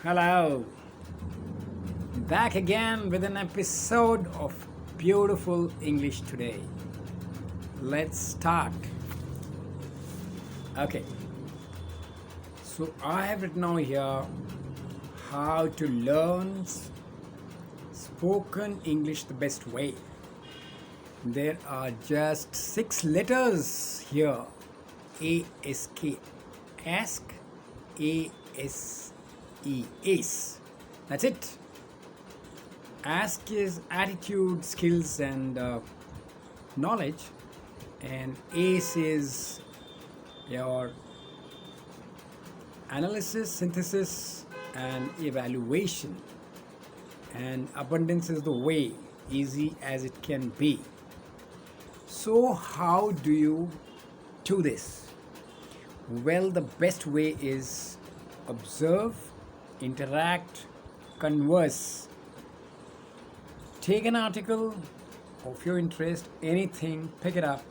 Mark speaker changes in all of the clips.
Speaker 1: Hello, back again with an episode of Beautiful English today. Let's start. Okay, so I have written over here how to learn spoken English the best way. There are just 6 letters here. ASK, ask, ASE, ace. That's it. Ask is attitude, skills, and knowledge, and ace is your analysis, synthesis, and evaluation. And abundance is the way, easy as it can be. So, how do you do this? Well, the best way is observe, interact, converse. Take an article of your interest, anything, pick it up,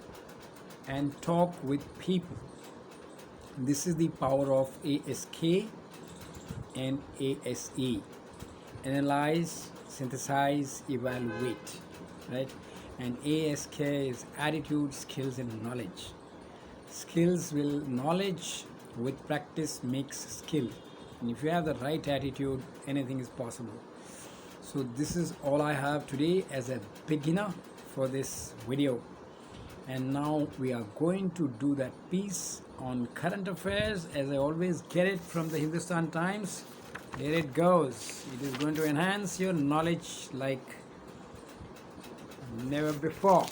Speaker 1: and talk with people. This is the power of ASK and ASE. Analyze, synthesize, evaluate, right? And ASK is attitude, skills, and knowledge. Knowledge with practice makes skill. And if you have the right attitude, anything is possible. So this is all I have today as a beginner for this video. And now we are going to do that piece on current affairs, as I always get it from the Hindustan Times. Here it goes. It is going to enhance your knowledge like never before.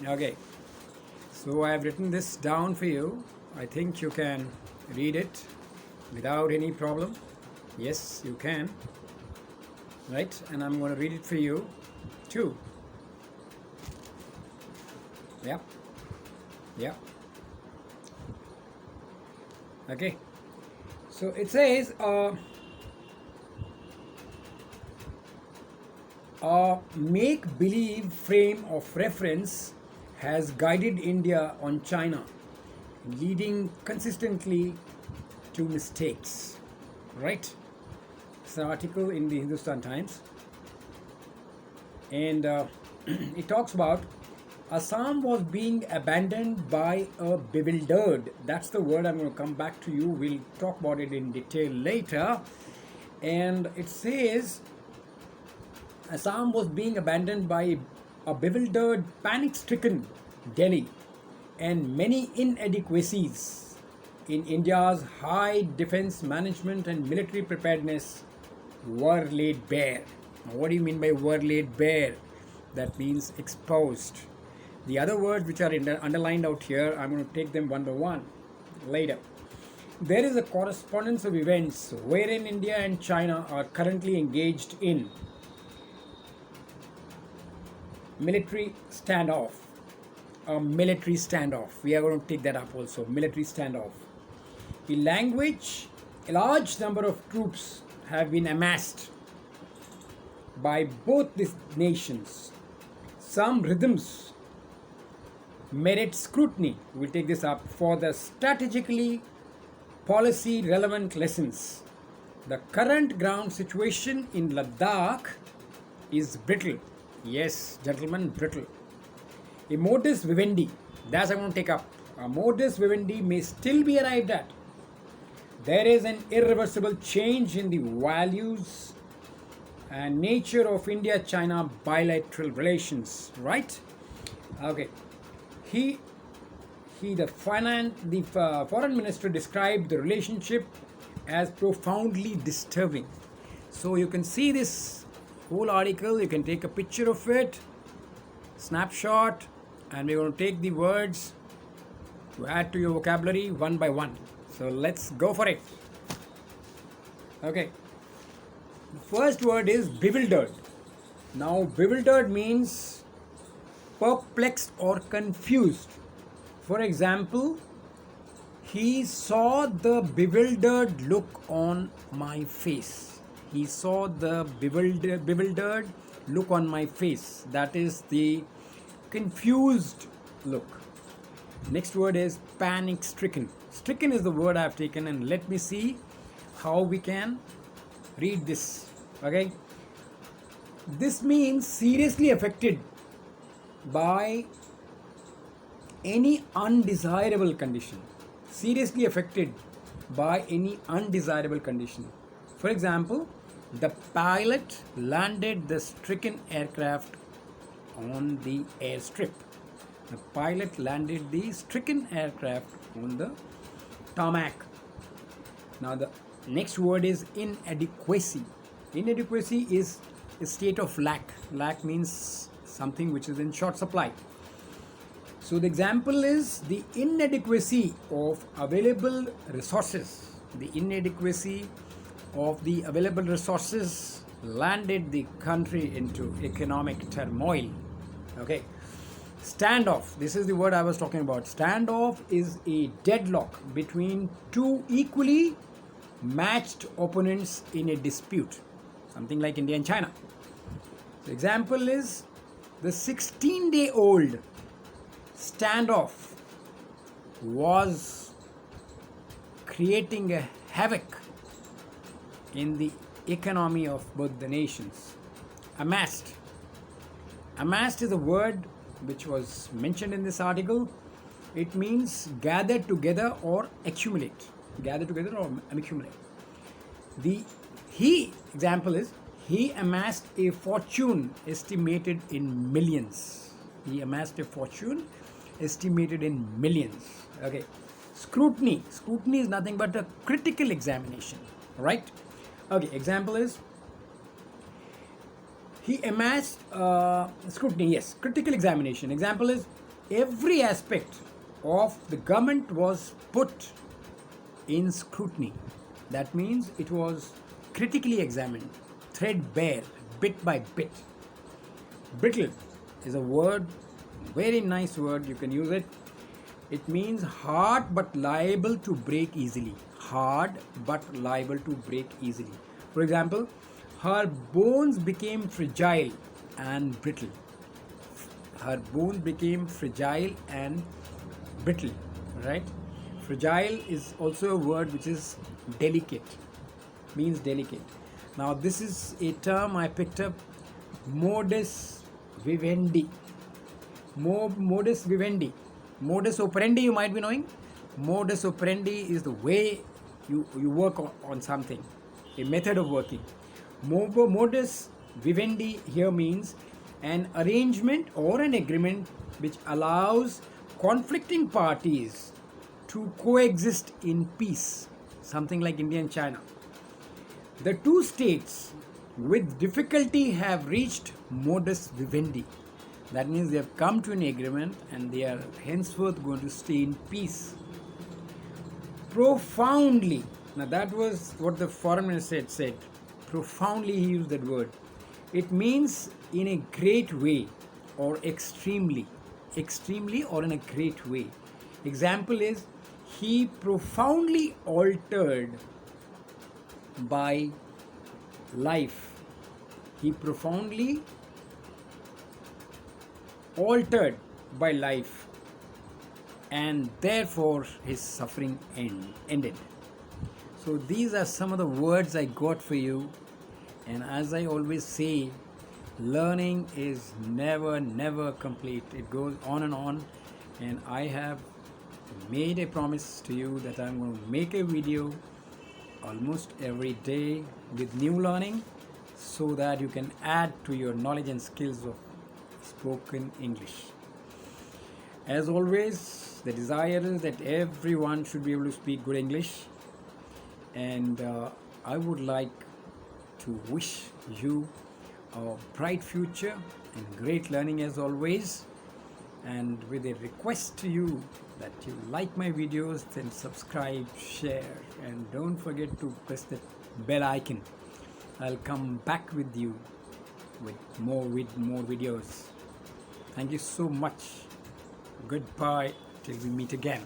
Speaker 1: Okay, so I have written this down for you. I think you can read it without any problem. Yes, you can. Right, and I'm going to read it for you too. Yeah. Okay, so it says a make-believe frame of reference has guided India on China, leading consistently to mistakes. Right? It's an article in the Hindustan Times, and it talks about Assam was being abandoned by a bewildered. That's the word I'm going to come back to you. We'll talk about it in detail later. And it says Assam was being abandoned by a bewildered, panic-stricken Delhi, and many inadequacies in India's high defense management and military preparedness were laid bare. Now, what do you mean by were laid bare? That means exposed. The other words which are underlined out here, I'm going to take them one by one later. There is a correspondence of events wherein India and China are currently engaged in military standoff. A military standoff. We are going to take that up also. Military standoff. A large number of troops have been amassed by both these nations. Some rhythms merit scrutiny. We'll take this up for the strategically policy relevant lessons. The current ground situation in Ladakh is brittle. Yes, gentlemen, brittle. A modus vivendi, that's I'm going to take up. A modus vivendi may still be arrived at. There is an irreversible change in the values and nature of India-China bilateral relations, right? Okay. The foreign minister described the relationship as profoundly disturbing. So you can see this whole article, you can take a picture of it, snapshot, and we're going to take the words to add to your vocabulary one by one. So let's go for it. Okay. The first word is bewildered. Now, bewildered means perplexed or confused. For example, he saw the bewildered look on my face. He saw the bewildered look on my face. That is the confused look. Next word is panic stricken. Stricken is the word I have taken, and let me see how we can Read this. Okay. This means seriously affected by any undesirable condition. Seriously affected by any undesirable condition. For example, the pilot landed the stricken aircraft on the airstrip. The pilot landed the stricken aircraft on the tarmac. Now the next word is inadequacy. Inadequacy is a state of lack. Lack means something which is in short supply. So the example is the inadequacy of available resources. The inadequacy of the available resources landed the country into economic turmoil. Okay. Standoff. This is the word I was talking about. Standoff is a deadlock between two equally matched opponents in a dispute. Something like India and China. The example is the 16-day-old standoff was creating a havoc in the economy of both the nations. Amassed. Amassed is a word which was mentioned in this article. It means gather together or accumulate. Gather together or accumulate. The example is he amassed a fortune estimated in millions. He amassed a fortune estimated in millions. Okay. Scrutiny. Scrutiny is nothing but a critical examination. Right? Okay. Example is he amassed scrutiny. Yes. Critical examination. Example is every aspect of the government was put in scrutiny. That means it was critically examined, threadbare, bit by bit. Brittle is a word, very nice word, you can use it. It means hard but liable to break easily. Hard but liable to break easily. For example, her bones became fragile and brittle. Her bones became fragile and brittle, right? Fragile is also a word which is delicate, means delicate. Now this is a term I picked up, modus vivendi. Modus vivendi. Modus operandi you might be knowing. Modus operandi is the way you work on something, a method of working. Modus vivendi here means an arrangement or an agreement which allows conflicting parties to coexist in peace, something like India and China. The two states with difficulty have reached modus vivendi. That means they have come to an agreement and they are henceforth going to stay in peace. Profoundly. Now that was what the foreign minister said. Profoundly he used that word. It means in a great way or extremely. Extremely or in a great way. Example is he profoundly altered by life. He profoundly altered by life and therefore his suffering ended. So these are some of the words I got for you, and as I always say, learning is never complete. It goes on, and I have made a promise to you that I'm going to make a video almost every day with new learning so that you can add to your knowledge and skills of spoken English. As always, the desire is that everyone should be able to speak good English, and I would like to wish you a bright future and great learning as always, and with a request to you that you like my videos, then subscribe, share, and don't forget to press the bell icon. I'll come back with you with more videos. Thank you so much. Goodbye till we meet again.